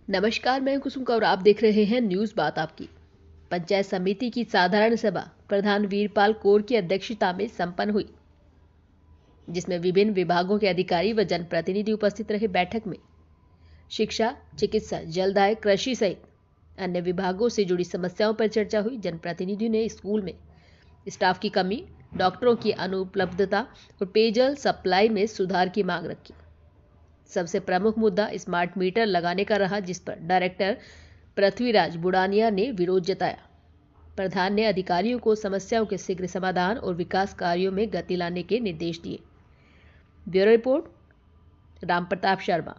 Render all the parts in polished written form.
नमस्कार, मैं कुसुम कौर। आप देख रहे हैं न्यूज बात आपकी। पंचायत समिति की साधारण सभा प्रधान वीरपाल कौर की अध्यक्षता में संपन्न हुई, जिसमें विभिन्न विभागों के अधिकारी व जनप्रतिनिधि उपस्थित रहे। बैठक में शिक्षा, चिकित्सा, जलदाय, कृषि सहित अन्य विभागों से जुड़ी समस्याओं पर चर्चा हुई। जनप्रतिनिधियों ने स्कूल में स्टाफ की कमी, डॉक्टरों की अनुपलब्धता और पेयजल सप्लाई में सुधार की मांग रखी। सबसे प्रमुख मुद्दा स्मार्ट मीटर लगाने का रहा, जिस पर डायरेक्टर पृथ्वीराज बुडानिया ने विरोध जताया। प्रधान ने अधिकारियों को समस्याओं के शीघ्र समाधान और विकास कार्यों में गति लाने के निर्देश दिए। Bureau report, Ram Pratap Sharma.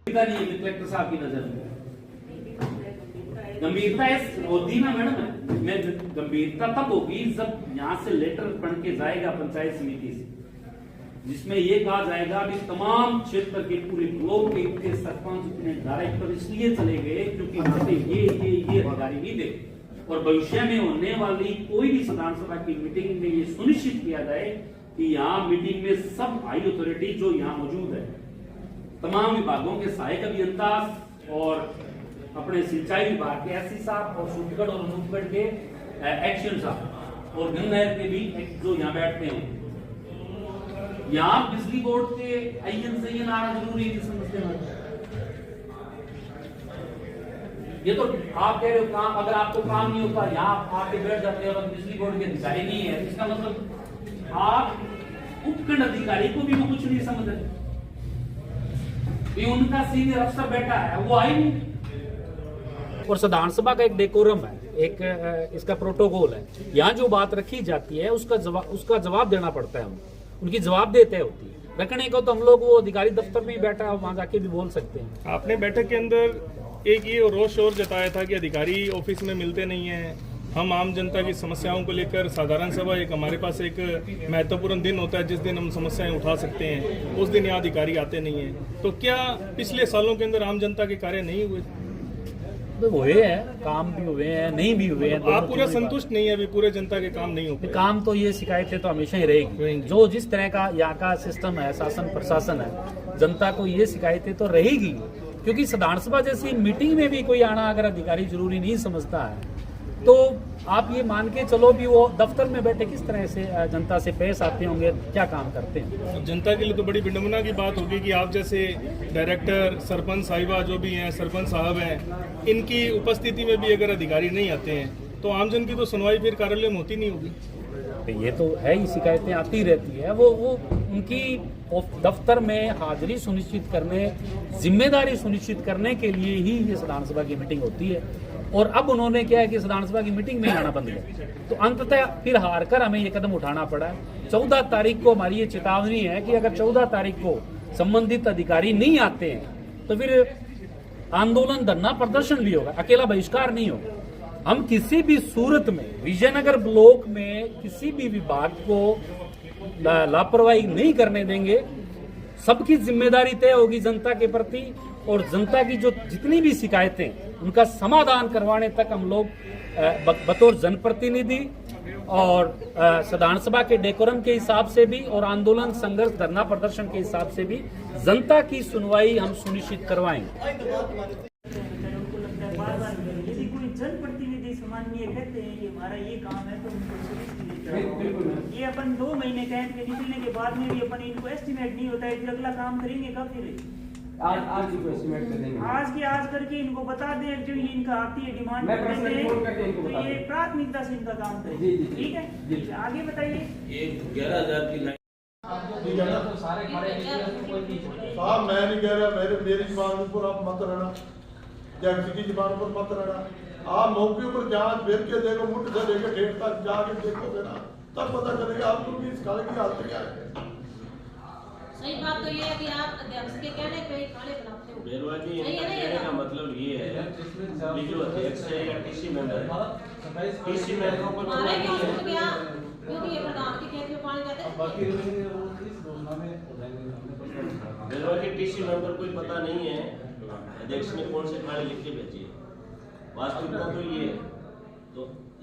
Collector साहब की नजर में गंभीरता होती ना मैडम, मैं गंभीरता तब होगी जब यहाँ से लेटर बन के जाएगा पंचायत समिति से, जिसमें ये कहा जाएगा कि तमाम क्षेत्र के पूरे ब्लॉक के इतने सरपंच, इतने डायरेक्टर इसलिए चले गए क्योंकि वहां से ये अधिकारी नहीं दे, और भविष्य में होने वाली कोई भी साधारण सभा की मीटिंग में ये सुनिश्चित किया जाए कि यहाँ मीटिंग में सब हाई अथॉरिटी जो यहाँ मौजूद है, तमाम विभागों के सहायक अभियंता और अपने सिंचाई विभाग के एससी साहब और सूटगढ़ और अनूपगढ़ के एक्शन साहब और गंगनहर के भी जो यहाँ बैठते हैं। यहाँ बिजली बोर्ड के IN आना जरूरी है। समझते हैं ये तो आप कह रहे हो काम, अगर आपको काम नहीं होता यहाँ आके बैठ जाते हैं और बिजली बोर्ड के अधिकारी नहीं है, इसका मतलब आप उपखंड अधिकारी को भी वो कुछ नहीं समझ रहे। ये उनका सीनियर अफसर बैठा है, वो आई नहीं। और साधारण सभा का एक डेकोरम है, एक इसका प्रोटोकॉल है। यहाँ जो बात रखी जाती है उसका जवाब देना पड़ता है। उनकी जवाबदेही तय होती है। रखने को तो हम लोग वो अधिकारी दफ्तर में ही बैठा है, वहां जाके भी बोल सकते हैं। आपने बैठक के अंदर एक ये रोष शोर जताया था कि अधिकारी ऑफिस में मिलते नहीं हैं। हम आम जनता की समस्याओं को लेकर साधारण सभा एक हमारे पास एक महत्वपूर्ण दिन होता है जिस दिन हम समस्याएं उठा सकते हैं, उस दिन यहाँ अधिकारी आते नहीं हैं। तो क्या पिछले सालों के अंदर आम जनता के कार्य नहीं हुए? तो हुए हैं, काम भी हुए हैं, नहीं भी हुए हैं। आप पूरा संतुष्ट नहीं है? अभी पूरे जनता के काम नहीं हो पाए? काम तो ये शिकायतें तो हमेशा ही रहेगी। जो जिस तरह का यहाँ का सिस्टम है, शासन प्रशासन है, जनता को ये शिकायतें तो रहेगी। क्योंकि साधारण सभा जैसी मीटिंग में भी कोई आना अगर अधिकारी जरूरी नहीं समझता है तो आप ये मान के चलो भी वो दफ्तर में बैठे किस तरह से जनता से पेश आते होंगे, क्या काम करते हैं। जनता के लिए तो बड़ी विडंबना की बात होगी कि आप जैसे डायरेक्टर, सरपंच साहिबा जो भी हैं, सरपंच साहब हैं, इनकी उपस्थिति में भी अगर अधिकारी नहीं आते हैं तो आमजन की तो सुनवाई फिर कार्यालय में होती नहीं होगी। ये तो है ही, शिकायतें आती रहती है। वो उनकी दफ्तर में हाजिरी सुनिश्चित करने, जिम्मेदारी सुनिश्चित करने के लिए ही ये साधारण सभा की मीटिंग होती है। और अब उन्होंने क्या है कि साधारण सभा की मीटिंग में आना बंद किया, तो अंततः फिर हार कर हमें ये कदम उठाना पड़ा है। 14 तारीख को हमारी ये चेतावनी है कि अगर 14 तारीख को संबंधित अधिकारी नहीं आते हैं तो फिर आंदोलन, धरना प्रदर्शन भी होगा, अकेला बहिष्कार नहीं होगा। हम किसी भी सूरत में विजयनगर ब्लॉक में किसी भी विभाग को लापरवाही नहीं करने देंगे। सबकी जिम्मेदारी तय होगी जनता के प्रति, और जनता की जो जितनी भी शिकायतें उनका समाधान करवाने तक हम लोग बतौर जनप्रतिनिधि और साधारण सभा के डेकोरम के हिसाब से भी और आंदोलन, संघर्ष, धरना प्रदर्शन के हिसाब से भी जनता की सुनवाई हम सुनिश्चित करवाएंगे। जनप्रतिनिधि सामान्य कहते हैं कि हमारा ये काम है तो उनको ये अपन 2 महीने कह के निकलने के बाद में भी अपन इनको एस्टिमेट नहीं होता है, फिर अगला काम करेंगे कब? फिर आज इनको एस्टिमेट कर देंगे, आज करके इनको बता दें जो इनका आती है डिमांड, तो ये प्राथमिकता से इनका काम करें। ठीक है, आगे बताइए। ये 11,000 की साहब मैं नहीं कह रहा, मेरी जुबान पर आप मत रहना या किसी की जुबान पर मत रहना। आप मौके पर जांच फिर के देखो, मुठ से लेकर ठेठ तक जाके देखोगे ना, तब पता चलेगा आपको कि इस काले की हालत क्या है। सही बात तो ये है कि आप अध्यक्ष के कहने पे ही खाने बनाते हो। बेरवाजी कहने का मतलब ये है कि जो अध्यक्ष है या टीसी मेंबर टीसी मेंबरों को हमारे क्यों छूट गया? क्योंकि ये प्रधान के खेत में पानी जाते हैं। बेरवाजी टीसी मेंबर को पता नहीं है अध्यक्ष ने कौन से खाने लिख के भेजी है। वास्तविकता तो ये है, तो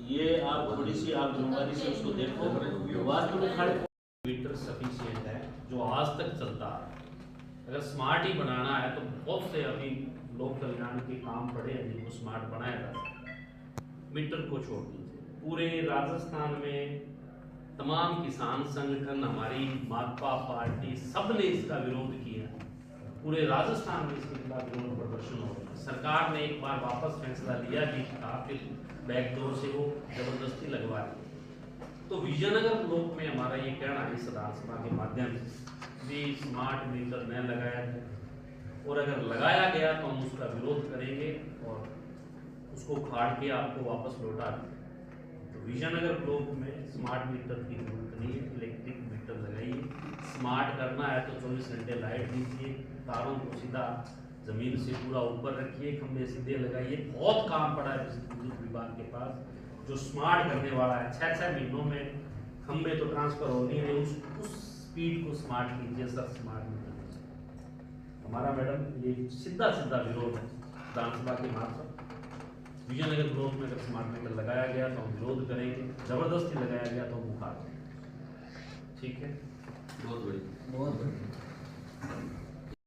ये आप थोड़ी सी आप जिम्मेदारी से उसको देखो। वास्तविक खाने मीटर सफिशिएंट है जो आज तक चलता है। अगर स्मार्ट ही बनाना है तो बहुत से अभी लोक कल्याण के काम पड़े हैं जिनको स्मार्ट बनाया जा सकता, मीटर को छोड़ दीजिए, पूरे राजस्थान में तमाम किसान संगठन, हमारी माकपा पार्टी, सब ने इसका विरोध किया। पूरे राजस्थान में इसके खिलाफ विरोध प्रदर्शन हो रहा है। सरकार ने एक बार वापस फैसला लिया भी था, फिर बैकडोर से वो जबरदस्ती लगवा दी। तो विजयनगर ब्लॉक में हमारा ये कहना है विधानसभा के माध्यम से भी स्मार्ट मीटर न लगाया जाए, और अगर लगाया गया तो हम उसका विरोध करेंगे और उसको खाड़ के आपको वापस लौटा देंगे। तो विजयनगर ब्लॉक में स्मार्ट मीटर की जरूरत नहीं है, इलेक्ट्रिक मीटर लगाइए। स्मार्ट करना है तो 24 घंटे लाइट दीजिए, तारों को सीधा जमीन से पूरा ऊपर रखिए, खंभे सीधे लगाइए। बहुत काम पड़ा है विद्युत विभाग के पास जो स्मार्ट करने वाला है। 6 महीनों में खंभे तो ट्रांसफर हो नहीं रहे, उस स्पीड को स्मार्ट कीजिए सर, स्मार्ट मीटर। हमारा मैडम ये सीधा विरोध है विधानसभा के मार्फत। विजयनगर ब्लॉक में अगर स्मार्ट मीटर लगाया गया तो हम विरोध करेंगे, जबरदस्ती लगाया गया तो हम मुखार। ठीक है, बहुत बढ़िया।